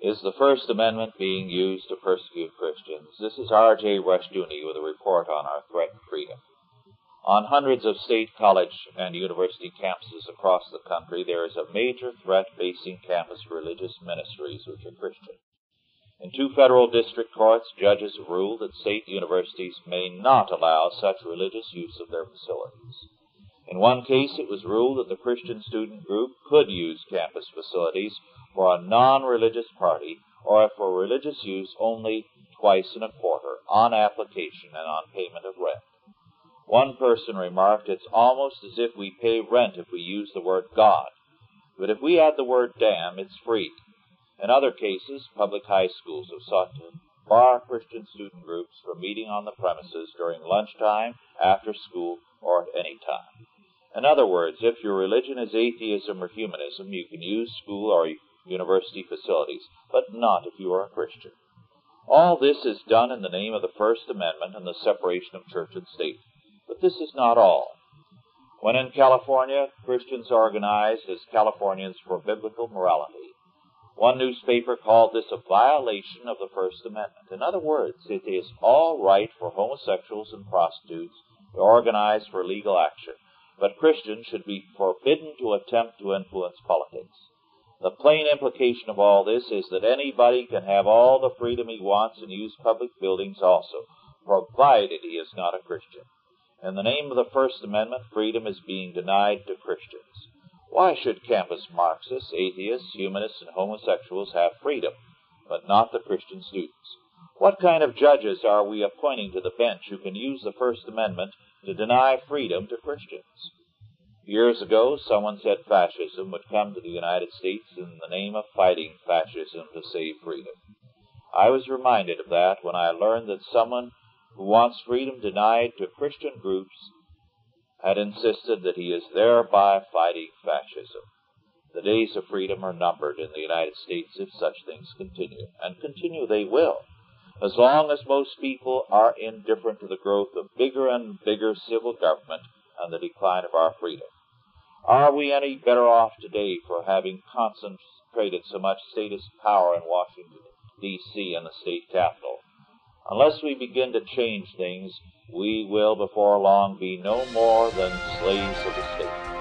Is the First Amendment being used to persecute Christians? This is R.J. Rushdoony with a report on our threat to freedom. On hundreds of state college and university campuses across the country, there is a major threat facing campus religious ministries which are Christian. In 2 federal district courts, judges have ruled that state universities may not allow such religious use of their facilities. In one case, it was ruled that the Christian student group could use campus facilities for a non-religious party or for religious use only twice in a quarter, on application and on payment of rent. One person remarked, "It's almost as if we pay rent if we use the word God. But if we add the word damn, it's free." In other cases, public high schools have sought to bar Christian student groups from meeting on the premises during lunchtime, after school, or at any time. In other words, if your religion is atheism or humanism, you can use school or university facilities, but not if you are a Christian. All this is done in the name of the First Amendment and the separation of church and state. But this is not all. When in California, Christians organized as Californians for Biblical Morality, one newspaper called this a violation of the First Amendment. In other words, it is all right for homosexuals and prostitutes to organize for legal action, but Christians should be forbidden to attempt to influence politics. The plain implication of all this is that anybody can have all the freedom he wants and use public buildings also, provided he is not a Christian. In the name of the First Amendment, freedom is being denied to Christians. Why should campus Marxists, atheists, humanists, and homosexuals have freedom, but not the Christian students? What kind of judges are we appointing to the bench who can use the First Amendment to deny freedom to Christians? Years ago, someone said fascism would come to the United States in the name of fighting fascism to save freedom. I was reminded of that when I learned that someone who wants freedom denied to Christian groups had insisted that he is thereby fighting fascism. The days of freedom are numbered in the United States if such things continue, and continue they will, as long as most people are indifferent to the growth of bigger and bigger civil government and the decline of our freedom. Are we any better off today for having concentrated so much statist power in Washington, D.C. and the state capitol? Unless we begin to change things, we will before long be no more than slaves of the state.